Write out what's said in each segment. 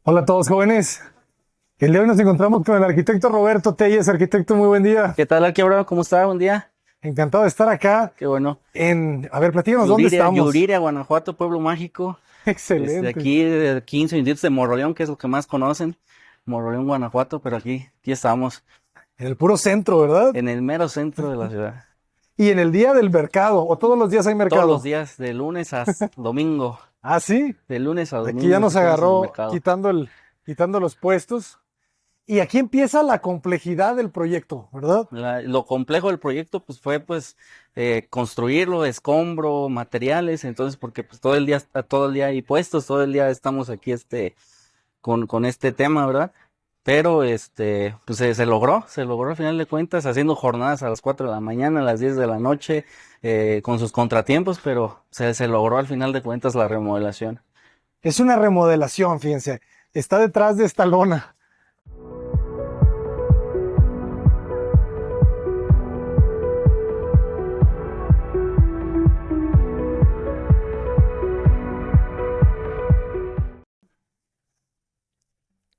Hola a todos jóvenes. El día de hoy nos encontramos con el arquitecto Roberto Telles. Arquitecto, muy buen día. ¿Qué tal, Arquebrado? ¿Cómo está? Buen día. Encantado de estar acá Qué bueno. a ver, platícanos dónde estamos. Yuriria, Guanajuato, pueblo mágico. Excelente. Aquí de 15 minutos de Moroleón, que es lo que más conocen. Moroleón, Guanajuato, pero aquí estamos, En el puro centro, ¿verdad? en el mero centro de la ciudad. Y en el día del mercado, o todos los días hay Todos los mercado. días, de lunes a domingo. Ah, sí. De lunes a Aquí ya domingo, aquí nos estamos en el agarró mercado. quitando los puestos. Y aquí empieza la complejidad del proyecto, ¿verdad? Lo complejo del proyecto pues fue construirlo, escombro, materiales, entonces porque pues todo el día hay puestos, todo el día estamos aquí con este tema, ¿verdad? Pero pues se logró al final de cuentas, haciendo jornadas a las 4 de la mañana, a las 10 de la noche, con sus contratiempos, pero se logró al final de cuentas la remodelación. Es una remodelación, fíjense. Está detrás de esta lona.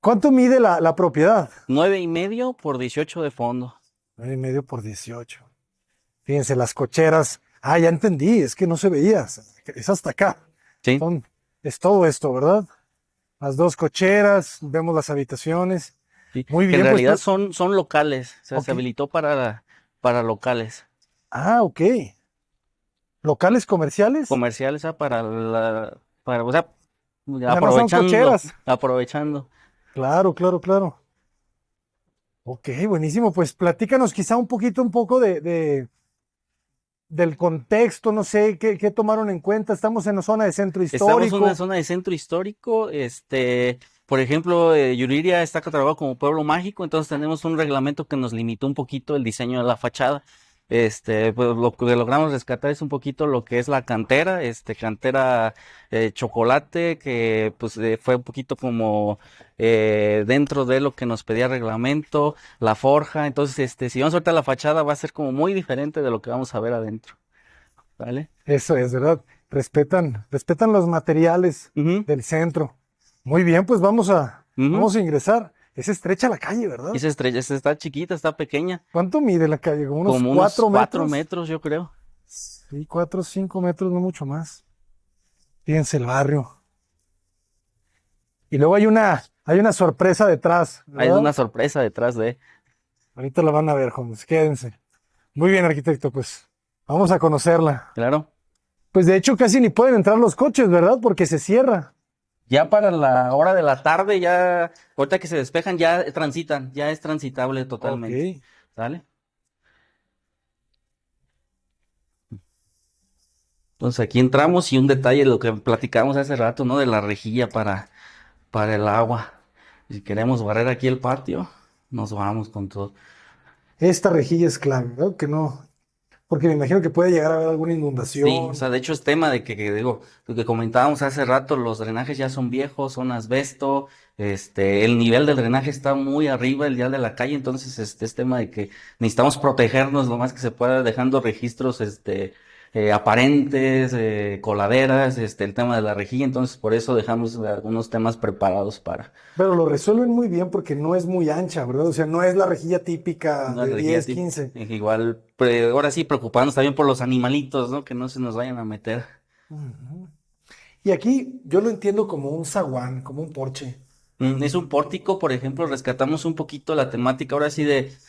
¿Cuánto mide la propiedad? 9,5 por 18 de fondo. 9,5 por 18. Fíjense, las cocheras. Ah, ya entendí, es que no se veía. Es hasta acá. Sí, Es todo esto, ¿verdad? Las dos cocheras, vemos las habitaciones. sí, Muy que en bien, pues. realidad son locales, o sea, Ok. se habilitó para locales. Ah, ok. ¿Locales comerciales? Comerciales, o sea, Ya no son cocheras. aprovechando. Claro, claro, claro. Ok, buenísimo. Pues platícanos quizá un poco del contexto, no sé, qué tomaron en cuenta. Estamos en la zona de centro Estamos en una histórico. zona de centro histórico, por ejemplo, Yuriria está catalogado como pueblo mágico, entonces tenemos un reglamento que nos limitó un poquito el diseño de la fachada. Pues lo que logramos rescatar es un poquito lo que es la cantera, cantera chocolate, que pues fue un poquito como dentro de lo que nos pedía el reglamento, la forja, entonces si vamos ahorita a la fachada va a ser como muy diferente de lo que vamos a ver adentro, ¿vale? Eso es, ¿verdad? Respetan los materiales Ujú, del centro. Muy bien, pues ujú. vamos a ingresar. Es estrecha la calle, Y ¿verdad? esa estrella, esta está chiquita, está pequeña, ¿Cuánto mide la calle? ¿Como unos como unos 4 cuatro metros? metros, yo creo. Sí, 4, 5 metros, no mucho más. Fíjense el barrio. Y luego hay una sorpresa detrás, Hay ¿verdad? una sorpresa detrás de. Ahorita la van a ver, jóvenes, quédense. Muy bien, arquitecto, pues vamos a conocerla. Claro. Pues de hecho casi ni pueden entrar los coches, ¿verdad? Porque se cierra. Ya para la hora de la tarde, ya, ahorita que se despejan, ya transitan, ya es transitable Ok. totalmente. ¿Sale? Entonces aquí entramos y un detalle de lo que platicamos hace rato, ¿no? De la rejilla para el agua. Si queremos barrer aquí el patio, nos vamos con todo. Esta rejilla es clave, ¿verdad? Que no, porque me imagino que puede llegar a haber alguna Sí, o inundación. sea, de hecho es tema de que digo, lo que comentábamos hace rato, los drenajes ya son viejos, son asbesto, el nivel del drenaje está muy arriba el día de la calle, entonces es tema de que necesitamos protegernos lo más que se pueda, dejando registros, aparentes, coladeras, el tema de la rejilla, entonces por eso dejamos algunos temas preparados para Pero lo resuelven muy bien porque no es muy ancha, ¿verdad? O sea, no es la rejilla típica una de rejilla 10, tipo, 15. igual, ahora sí preocuparnos también por los animalitos, ¿no? Que no se nos vayan a meter. Ujú. Y aquí yo lo entiendo como un zaguán, como un porche. Es un pórtico, por ejemplo, rescatamos un poquito la temática ahora sí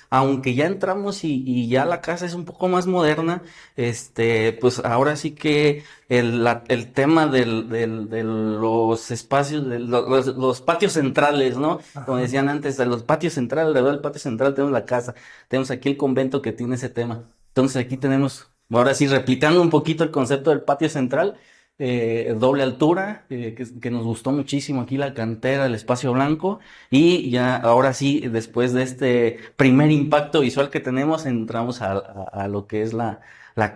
aunque ya entramos y ya la casa es un poco más moderna, pues ahora sí que el tema de los espacios, los patios centrales, ¿no? Como Ajá. decían antes, de los patios centrales, alrededor del patio central tenemos la casa, tenemos aquí el convento que tiene ese tema. Entonces aquí tenemos, ahora sí, replicando un poquito el concepto del patio central, doble altura, que nos gustó muchísimo aquí la cantera, el espacio blanco, y ya ahora sí, después de este primer impacto visual que tenemos, entramos a lo que es la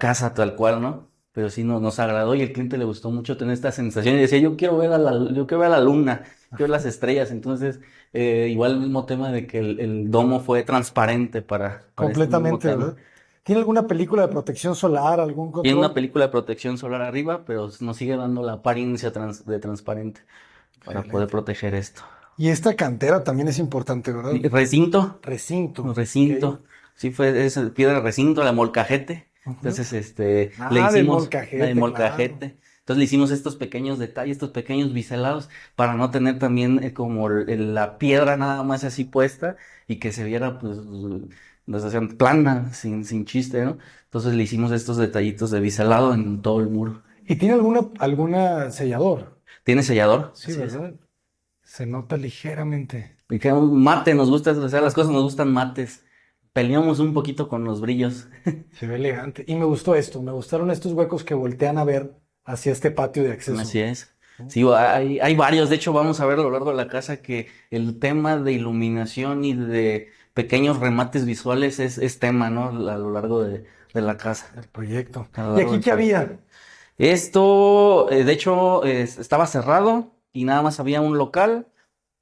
casa tal cual, ¿no? Pero sí nos agradó y el cliente le gustó mucho tener esta sensación y decía, yo quiero ver a la luna, quiero ver las estrellas, entonces igual el mismo tema de que el domo fue transparente para este mismo Completamente, tema. ¿verdad? ¿Tiene alguna película de protección solar, algún Tiene una control? película de protección solar arriba, pero nos sigue dando la apariencia de transparente para poder Excelente. proteger esto. Y esta cantera también es importante, ¿verdad? Recinto, Recinto. recinto. Ok. Sí, es piedra recinto, la molcajete. Ujú. Entonces, le Ah, del hicimos la de molcajete, claro. molcajete. Entonces le hicimos estos pequeños detalles, estos pequeños biselados, para no tener también como la piedra nada más así puesta y que se viera, pues, o sea, plana, sin chiste, ¿no? Entonces le hicimos estos detallitos de biselado en todo el muro. ¿Y tiene alguna sellador? ¿Tiene sellador? Sí, Así es. ¿verdad? Se nota ligeramente. Y que un mate nos gusta, o sea, las cosas nos gustan mates. Peleamos un poquito con los brillos. Se ve elegante. Y me gustó esto, me gustaron estos huecos que voltean a ver hacia este patio de Así acceso. es. Sí, hay varios. De hecho, vamos a ver a lo largo de la casa que el tema de iluminación y de pequeños remates visuales es tema, ¿no? A lo largo de la casa. El proyecto. A lo ¿Y largo aquí del qué proyecto. había? Esto, de hecho, estaba cerrado y nada más había un local.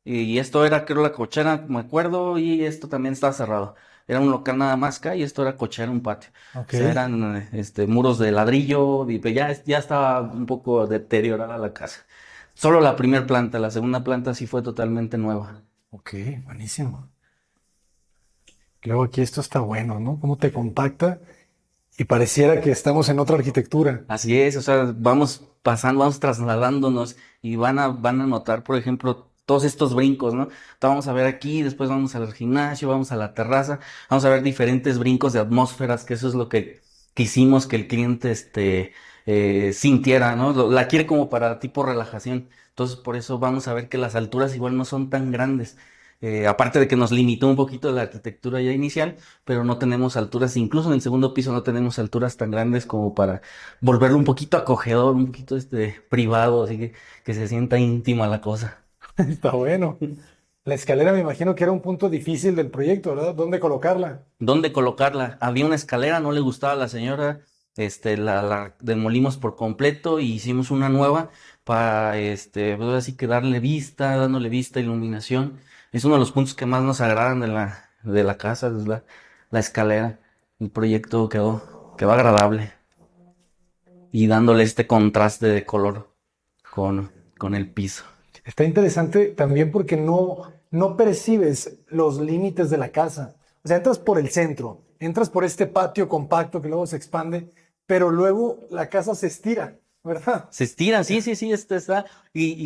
Y esto era, creo, la cochera, me acuerdo, y esto también estaba cerrado. Era un local nada más acá y esto era cochera, un patio. Ok. O sea, eran muros de ladrillo y pues ya estaba un poco deteriorada la casa. Solo la primera planta, la segunda planta sí fue totalmente nueva. Ok, buenísimo. Luego aquí esto está bueno, ¿no? Cómo te compacta y pareciera que estamos en otra arquitectura. Así es, o sea, vamos pasando, vamos trasladándonos y van a notar, por ejemplo, todos estos brincos, ¿no? Vamos a ver aquí, después vamos al gimnasio, vamos a la terraza, vamos a ver diferentes brincos de atmósferas, que eso es lo que quisimos que el cliente sintiera, ¿no? La quiere como para tipo relajación. Entonces, por eso vamos a ver que las alturas igual no son tan grandes. Aparte de que nos limitó un poquito la arquitectura ya inicial, pero no tenemos alturas, incluso en el segundo piso no tenemos alturas tan grandes como para volverlo un poquito acogedor, un poquito privado, así que se sienta íntima la cosa. Está bueno. La escalera me imagino que era un punto difícil del proyecto, ¿verdad? ¿Dónde colocarla? ¿Dónde colocarla? Había una escalera, no le gustaba a la señora, la demolimos por completo y hicimos una nueva para, pues así que dándole vista, iluminación. Es uno de los puntos que más nos agradan de la casa, es la escalera. El proyecto quedó agradable y dándole este contraste de color con el piso. Está interesante también porque no percibes los límites de la casa. O sea, entras por el centro, entras por este patio compacto que luego se expande, pero luego la casa se estira, ¿verdad? Se estiran, sí, sí, sí, está.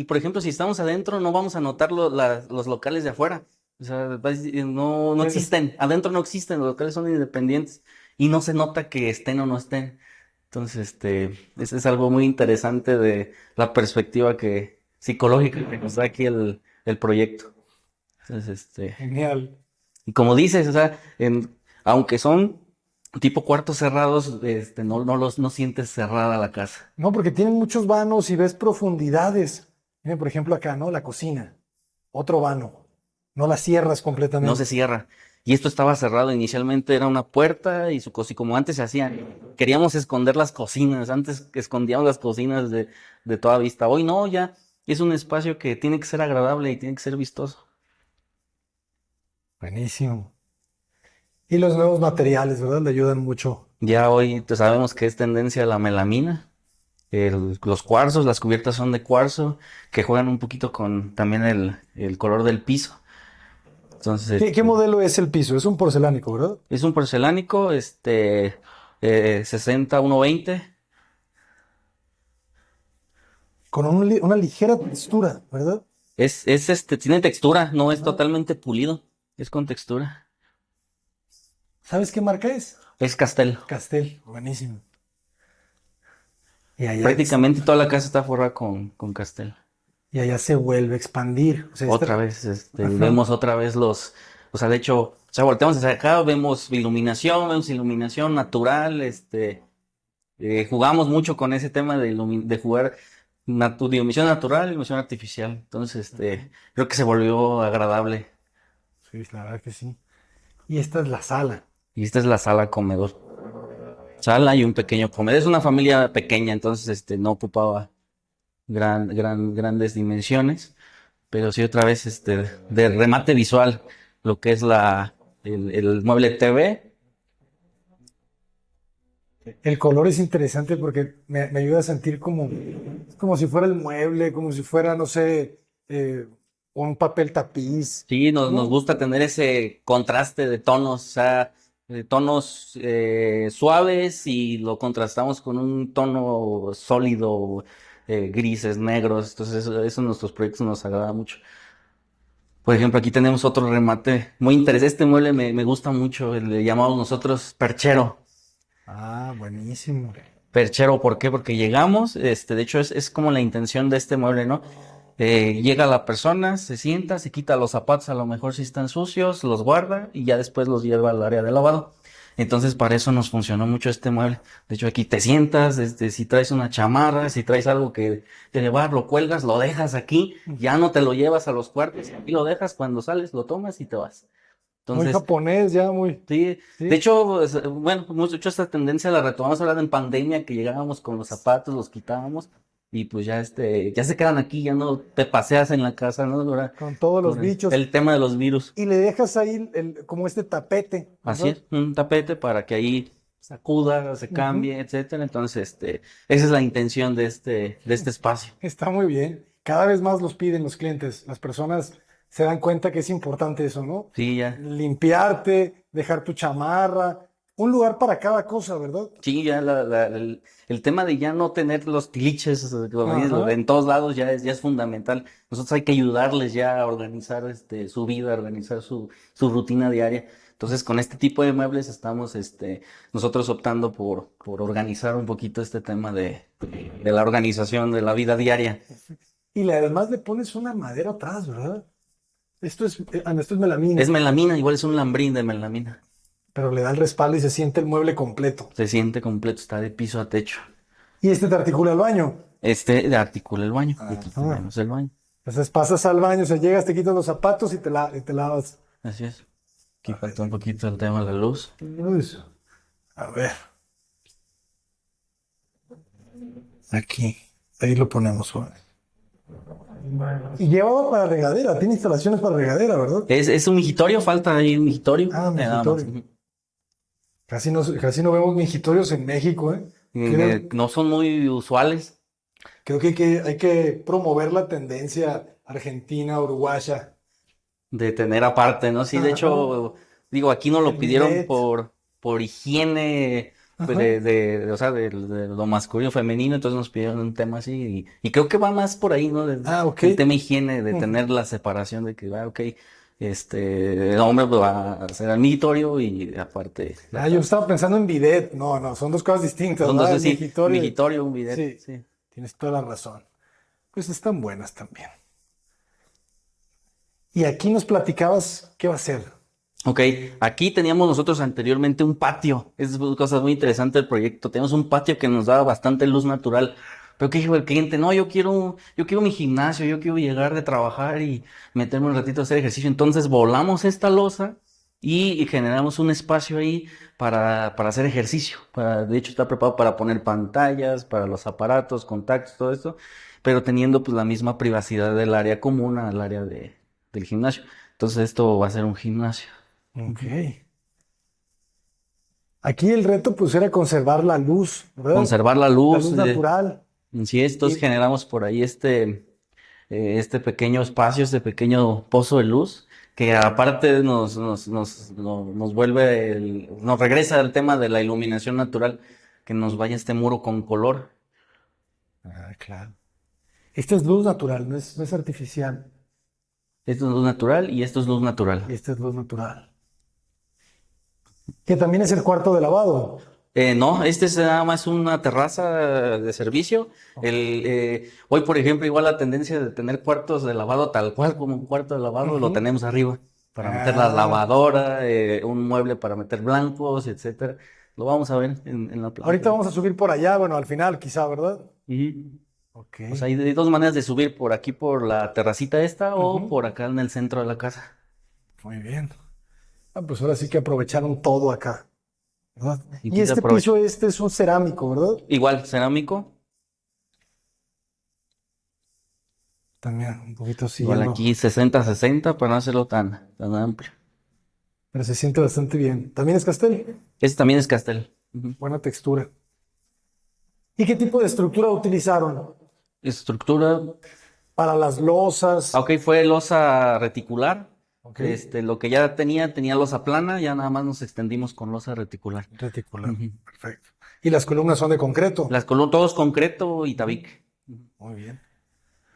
Por ejemplo, si estamos adentro, no vamos a notar los locales de afuera. O sea, no Es- existen. Adentro no existen, los locales son independientes y no se nota que estén o no estén. Entonces, ese es algo muy interesante de la perspectiva psicológica que nos da aquí el proyecto. Entonces, Genial. y como dices, o sea, aunque son tipo cuartos cerrados, no sientes cerrada la casa. No, porque tienen muchos vanos y ves profundidades. Miren, por ejemplo, acá, ¿no? La cocina, otro vano. No la cierras No se completamente. cierra. Y esto estaba cerrado. Inicialmente era una puerta y su cocina, como antes se hacían. Queríamos esconder las cocinas. Antes escondíamos las cocinas de toda vista. Hoy no, ya es un espacio que tiene que ser agradable y tiene que ser vistoso. Buenísimo. Y los nuevos materiales, ¿verdad? Le ayudan mucho. Ya hoy pues, sabemos que es tendencia la melamina. Los cuarzos, las cubiertas son de cuarzo, que juegan un poquito con también el color del piso. Entonces, ¿Qué modelo es el piso? Es un porcelánico, ¿verdad? es un porcelánico, 60-120. Con una ligera textura, ¿verdad? Tiene textura, no es Ajá. totalmente pulido, es con textura. ¿Sabes qué marca es? Es Castel. Castel. Buenísimo. Y allá, Prácticamente toda la casa está forrada con Castel. y allá se vuelve a expandir. O sea, Otra vez, Ajá. vemos otra vez o sea, de hecho, o sea, volteamos hacia acá, vemos iluminación natural, jugamos mucho con ese tema de jugar iluminación natural, iluminación artificial. Entonces, creo que se volvió agradable. Sí, la verdad que sí. Y esta es la sala. Y esta es la sala comedor. Sala y un pequeño comedor. Es una familia pequeña, entonces no ocupaba grandes dimensiones, pero sí otra vez de remate visual, lo que es el mueble TV. El color es interesante porque me ayuda a sentir como si fuera el mueble, como si fuera, no sé, un papel tapiz. Sí, nos ¿No? gusta tener ese contraste de tonos, o sea, de tonos suaves y lo contrastamos con un tono sólido, grises, negros. Entonces, eso en nuestros proyectos nos agrada mucho. Por ejemplo, aquí tenemos otro remate muy interesante. Este mueble me gusta mucho, le llamamos nosotros perchero. Ah, buenísimo. Perchero, ¿por qué? Porque llegamos, de hecho es como la intención de este mueble, ¿no? Llega la persona, se sienta, se quita los zapatos, a lo mejor si están sucios, los guarda y ya después los lleva al área de lavado. Entonces, para eso nos funcionó mucho este mueble. De hecho, aquí te sientas, si traes una chamarra, si traes algo que te llevar, lo cuelgas, lo dejas aquí, ya no te lo llevas a los cuartos, aquí lo dejas, cuando sales, lo tomas y te vas. Muy Entonces, japonés, ya muy. sí, de Sí. hecho, bueno, hemos hecho esta tendencia, la retomamos ahora en pandemia, que llegábamos con los zapatos, los quitábamos, y pues ya ya se quedan aquí, ya no te paseas en la casa, ¿no? Ahora, Con todos los por bichos. el tema de los virus. Y le dejas ahí como este tapete, Así ¿verdad? es, un tapete para que ahí sacuda, se Ujú. cambie, etcétera. Entonces, esa es la intención de este espacio. Está muy bien. Cada vez más los piden los clientes. Las personas se dan cuenta que es importante eso, ¿no? Sí, ya. Limpiarte, dejar tu chamarra, un lugar para cada cosa, ¿verdad? Sí, ya el tema de ya no tener los tiliches como dices, Ajá. en todos lados ya es fundamental. Nosotros hay que ayudarles ya a organizar su vida, a organizar su rutina diaria. Entonces, con este tipo de muebles estamos nosotros optando por organizar un poquito este tema de la organización de la vida diaria. Además le pones una madera atrás, ¿verdad? Esto es melamina, Es melamina, igual es un lambrín de melamina. pero le da el respaldo y se siente el mueble completo. Se siente completo, está de piso a techo. Y este te articula el baño. Articula el baño. Y aquí Ajá. tenemos el baño. Entonces pasas al baño, o sea, llegas, te quitas los zapatos y te lavas. Así es. Aquí A ver. falta un poquito el tema de la luz. Uy, a ver, aquí. Ahí lo ponemos, Juan. Y llevaba para regadera, tiene instalaciones para regadera, ¿verdad? Es un migitorio, falta ahí un migitorio. Ah, Nada más. mingitorio. Casi no vemos mingitorios en México, ¿eh? No son muy usuales Creo que hay que promover la tendencia argentina, uruguaya. de tener aparte, ¿no? Sí, de Ajá. hecho, digo, aquí nos El lo pidieron bidet. por higiene, pues, Ajá. o sea, de lo masculino femenino, entonces nos pidieron un tema así, y creo que va más por ahí, ¿no? Ah, ok. El tema higiene, de Ujú. tener la separación de que, ok, el hombre va a hacer el migitorio y aparte la Ah, yo tabla. estaba pensando en bidet. No, no, son dos cosas distintas, ¿verdad? Entonces, El sí, mingitorio. migitorio, un bidet, Sí, sí. tienes toda la razón. Pues están buenas también. Y aquí nos platicabas qué va a ser. Ok, aquí teníamos nosotros anteriormente un patio. Es una cosa muy interesante del proyecto. Tenemos un patio que nos daba bastante luz natural. Pero que dijo el cliente, no, yo quiero mi gimnasio, yo quiero llegar de trabajar y meterme un ratito a hacer ejercicio. Entonces volamos esta losa y generamos un espacio ahí para hacer ejercicio. De hecho, está preparado para poner pantallas, para los aparatos, contactos, todo esto, pero teniendo pues la misma privacidad del área común al área del gimnasio. Entonces esto va a ser un gimnasio. Ok. Ujú. Aquí el reto pues era conservar la luz, ¿verdad? Conservar la La luz, luz natural. si estos Y, generamos por ahí este pequeño espacio, este pequeño pozo de luz, que aparte nos vuelve, nos regresa al tema de la iluminación natural, que nos vaya este muro con color. claro. Esta es luz natural, no es artificial. Esto es luz natural y esto es luz Y natural. esta es luz natural. Que también es el cuarto de lavado. No, este es nada más una terraza de servicio. Hoy, por ejemplo, igual la tendencia de tener cuartos de lavado tal cual como un cuarto de lavado lo Ujú. tenemos arriba para meter la Ah, lavadora, un mueble para meter blancos, etcétera. Lo vamos a ver en la planta. ahorita vamos a subir por allá, bueno, al final quizá, ¿verdad? Y, Ok. o sea, hay dos maneras de subir, por aquí por la terracita esta o Ujú. por acá en el centro de la casa. Muy bien. Ah, pues ahora sí que aprovecharon todo acá, ¿verdad? Y Y aquí se este aprovecha. piso, este es un cerámico, ¿verdad? Igual, cerámico. También un poquito Igual siguiendo, aquí 60-60 para no hacerlo tan amplio. pero se siente bastante bien. También es castel, Este también es Castel. Ujú. buena textura. ¿Y qué tipo de estructura utilizaron? Estructura. Para las losas. Ok, fue losa reticular. Ok. Lo que ya tenía losa plana, ya nada más nos extendimos con losa reticular. Reticular. Ujú. Perfecto. Y las columnas son de concreto. Las columnas, todos concreto y tabique. Muy bien.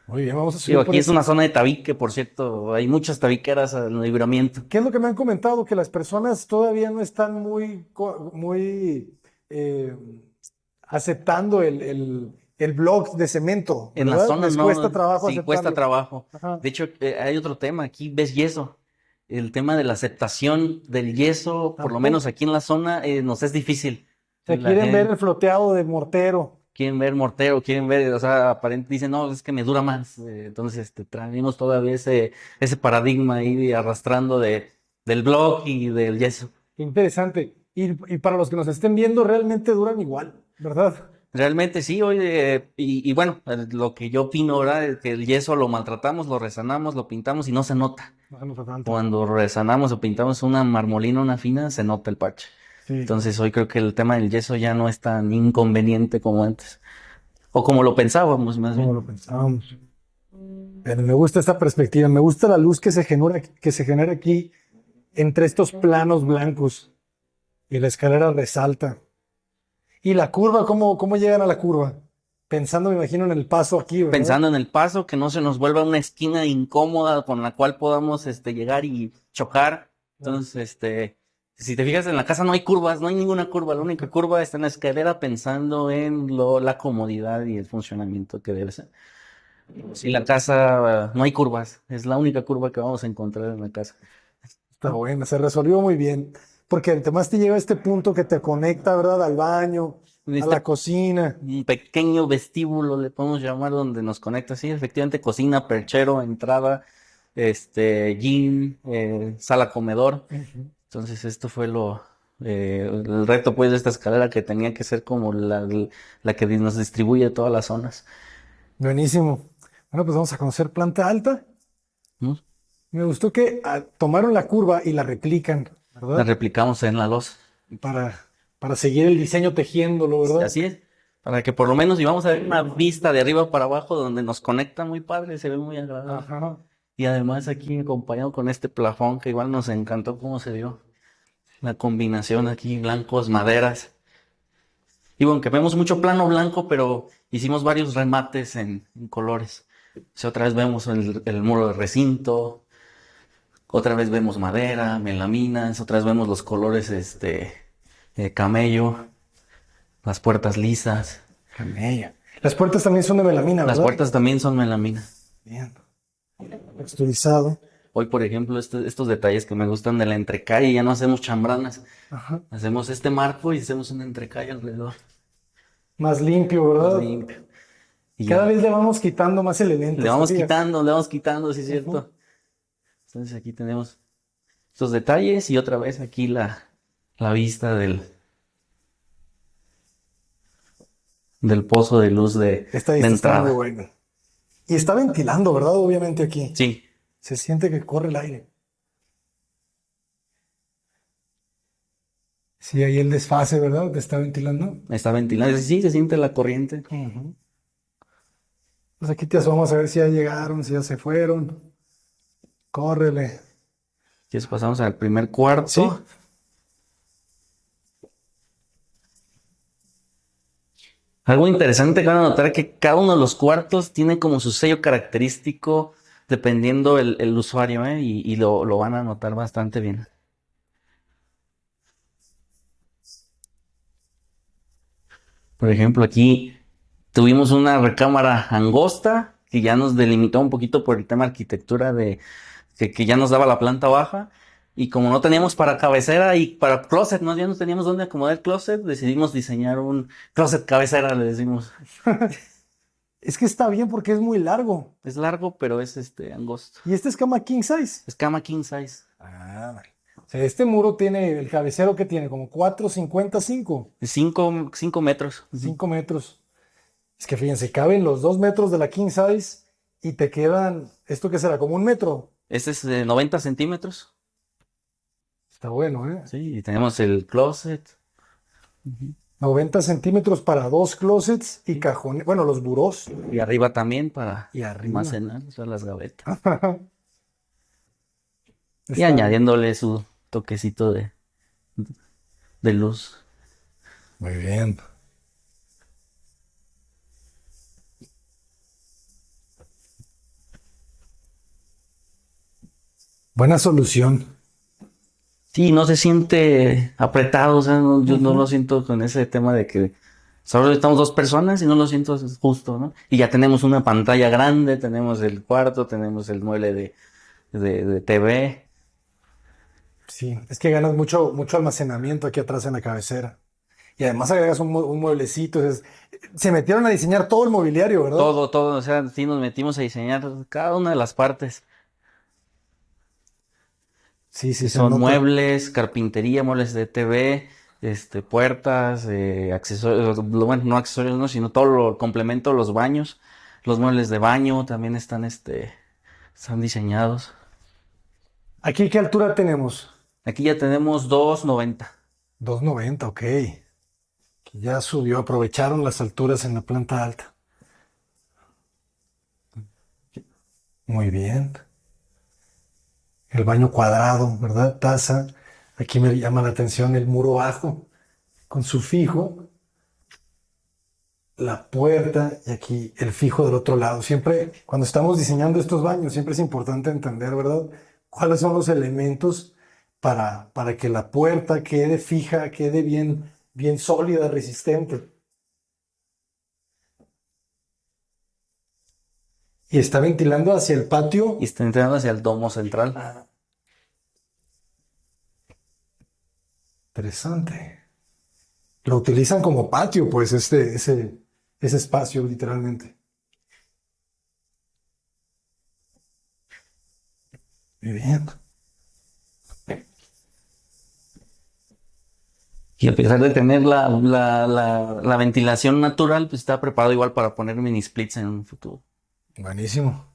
Muy bien, vamos a Digo, subir por aquí es eso. una zona de tabique, por cierto, hay muchas tabiqueras en el libramiento. ¿Qué es lo que me han comentado? Que las personas todavía no están muy eh, aceptando el block de cemento, En la ¿verdad? zona Les cuesta no, trabajo sí cuesta aceptarlo. trabajo. Ajá. De hecho, hay otro tema, aquí ves yeso. El tema de la aceptación del yeso, por lo menos Tampoco. aquí en la zona, nos es difícil. O sea, La quieren ver gente el floteado de mortero. quieren ver mortero, quieren ver, o sea, aparentemente dicen, no, es que me dura más. Entonces, traemos todavía ese paradigma ahí arrastrando del block y del yeso. Qué interesante. Y para los que nos estén viendo, realmente duran igual, ¿verdad? Realmente sí, oye, y bueno, lo que yo opino, ¿verdad? Es que el yeso lo maltratamos, lo resanamos, lo pintamos y no se nota. No se nota tanto. Cuando resanamos o pintamos una marmolina, una fina, se nota el parche. Sí, Entonces hoy creo que el tema del yeso ya no es tan inconveniente como antes. O como lo pensábamos, más como bien. lo pensábamos. Pero me gusta esta perspectiva, me gusta la luz que se genera aquí entre estos planos blancos y la escalera resalta. Y la curva, ¿cómo llegan a la curva? Pensando, me imagino, en el paso aquí, ¿verdad? Pensando en el paso, que no se nos vuelva una esquina incómoda con la cual podamos llegar y chocar. Entonces, si te fijas en la casa no hay curvas, no hay ninguna curva, la única curva está en la escalera pensando en la comodidad y el funcionamiento que debe ser. Si la casa no hay curvas, es la única curva que vamos a encontrar en la casa. Está bueno, se resolvió muy bien. Porque además te lleva a este punto que te conecta, ¿verdad? Al baño, En a la cocina. un pequeño vestíbulo le podemos llamar donde nos conecta, sí, efectivamente cocina, perchero, entrada, gym, sala comedor. Ujú. Entonces esto fue el reto pues de esta escalera que tenía que ser como la que nos distribuye todas las zonas. Buenísimo. Bueno, pues vamos a conocer planta alta. ¿No? Me gustó que tomaron la curva y la replican, La ¿verdad? replicamos en la losa. Para, para seguir el diseño tejiéndolo, ¿verdad? Así es, para que por lo menos, y vamos a ver una vista de arriba para abajo donde nos conecta muy padre, se ve muy agradable. Ajá. Y además aquí acompañado con este plafón que igual nos encantó cómo se vio. La combinación aquí, blancos, maderas. Y bueno, que vemos mucho plano blanco, pero hicimos varios remates en colores. O sea, otra vez vemos el muro de recinto, otra vez vemos madera, melaminas, otra vez vemos los colores camello, las puertas lisas. Camella. Las puertas también son de melamina, Las ¿verdad? puertas también son melamina. Bien. Texturizado. Hoy, por ejemplo, estos detalles que me gustan de la entrecalle, ya no hacemos chambranas. Ajá. Hacemos este marco y hacemos una entrecalle alrededor. Más limpio, Más ¿verdad? limpio. Y Cada ya. vez le vamos quitando más elementos. ¿te fijas? Le vamos quitando, sí es Ujú. cierto. Entonces aquí tenemos estos detalles y otra vez aquí la vista del pozo de luz Esta de vista está muy entrada. buena. Y está ventilando, ¿verdad? Obviamente aquí. Sí, Se siente que corre el aire. Sí, ahí el desfase, ¿verdad? Te está ventilando. está ventilado. Sí, se siente la corriente. Ujú. Pues aquí te asomamos a ver si ya llegaron, si ya se fueron. Córrele. Entonces pasamos al primer Sí. cuarto. Algo interesante que van a notar que cada uno de los cuartos tiene como su sello característico dependiendo el usuario, ¿eh? Y lo van a notar bastante bien. Por ejemplo, aquí tuvimos una recámara angosta que ya nos delimitó un poquito por el tema de arquitectura que ya nos daba la planta baja. Y como no teníamos para cabecera y para closet, más bien no teníamos dónde acomodar el closet, decidimos diseñar un closet cabecera, le decimos. Es que está bien porque es muy largo. Es largo, pero es angosto. Y esta es cama king size. Es cama king size. Ah, vale. O sea, este muro tiene, el cabecero que tiene, como 4,55, De 5 metros. Ujú. 5 metros. Es que fíjense, caben los 2 metros de la king size y te quedan, ¿esto qué será? Como 1 metro. Este es de 90 centímetros. Está bueno, ¿eh? Sí, y tenemos el closet. Ujú. 90 centímetros para 2 closets y cajones. Bueno, los burós. Y arriba también para Y arriba. almacenar, o sea, las gavetas. Y Está añadiéndole su toquecito de luz. muy bien. Buena solución. Sí, no se siente apretado, o sea, yo no lo Ujú. siento con ese tema de que solo estamos dos personas y no lo siento justo, ¿no? Y ya tenemos una pantalla grande, tenemos el cuarto, tenemos el mueble de TV. Sí, es que ganas mucho almacenamiento aquí atrás en la cabecera. Y además agregas un mueblecito. Se metieron a diseñar todo el mobiliario, ¿verdad? Todo, o sea, sí nos metimos a diseñar cada una de las partes, Sí, sí, que se son nota. muebles, carpintería, muebles de TV, puertas, accesorios, bueno, no accesorios, no, sino todo lo complemento, los baños, los muebles de baño también están diseñados. ¿Aquí qué altura tenemos? Aquí ya tenemos 2.90. 2,90, ok. Que ya subió, aprovecharon las alturas en la planta alta. Muy bien. El baño cuadrado, ¿verdad? Taza. Aquí me llama la atención el muro bajo con su fijo, la puerta y aquí el fijo del otro lado. Siempre, cuando estamos diseñando estos baños, siempre es importante entender, ¿verdad? ¿Cuáles son los elementos para que la puerta quede fija, quede bien sólida, resistente? Y está ventilando hacia el Y patio. está entrando hacia el domo central. Ah, interesante. Lo utilizan como patio, pues, ese espacio, literalmente. Muy bien. Y a pesar de tener la ventilación natural, pues está preparado igual para poner mini splits en un futuro. Buenísimo.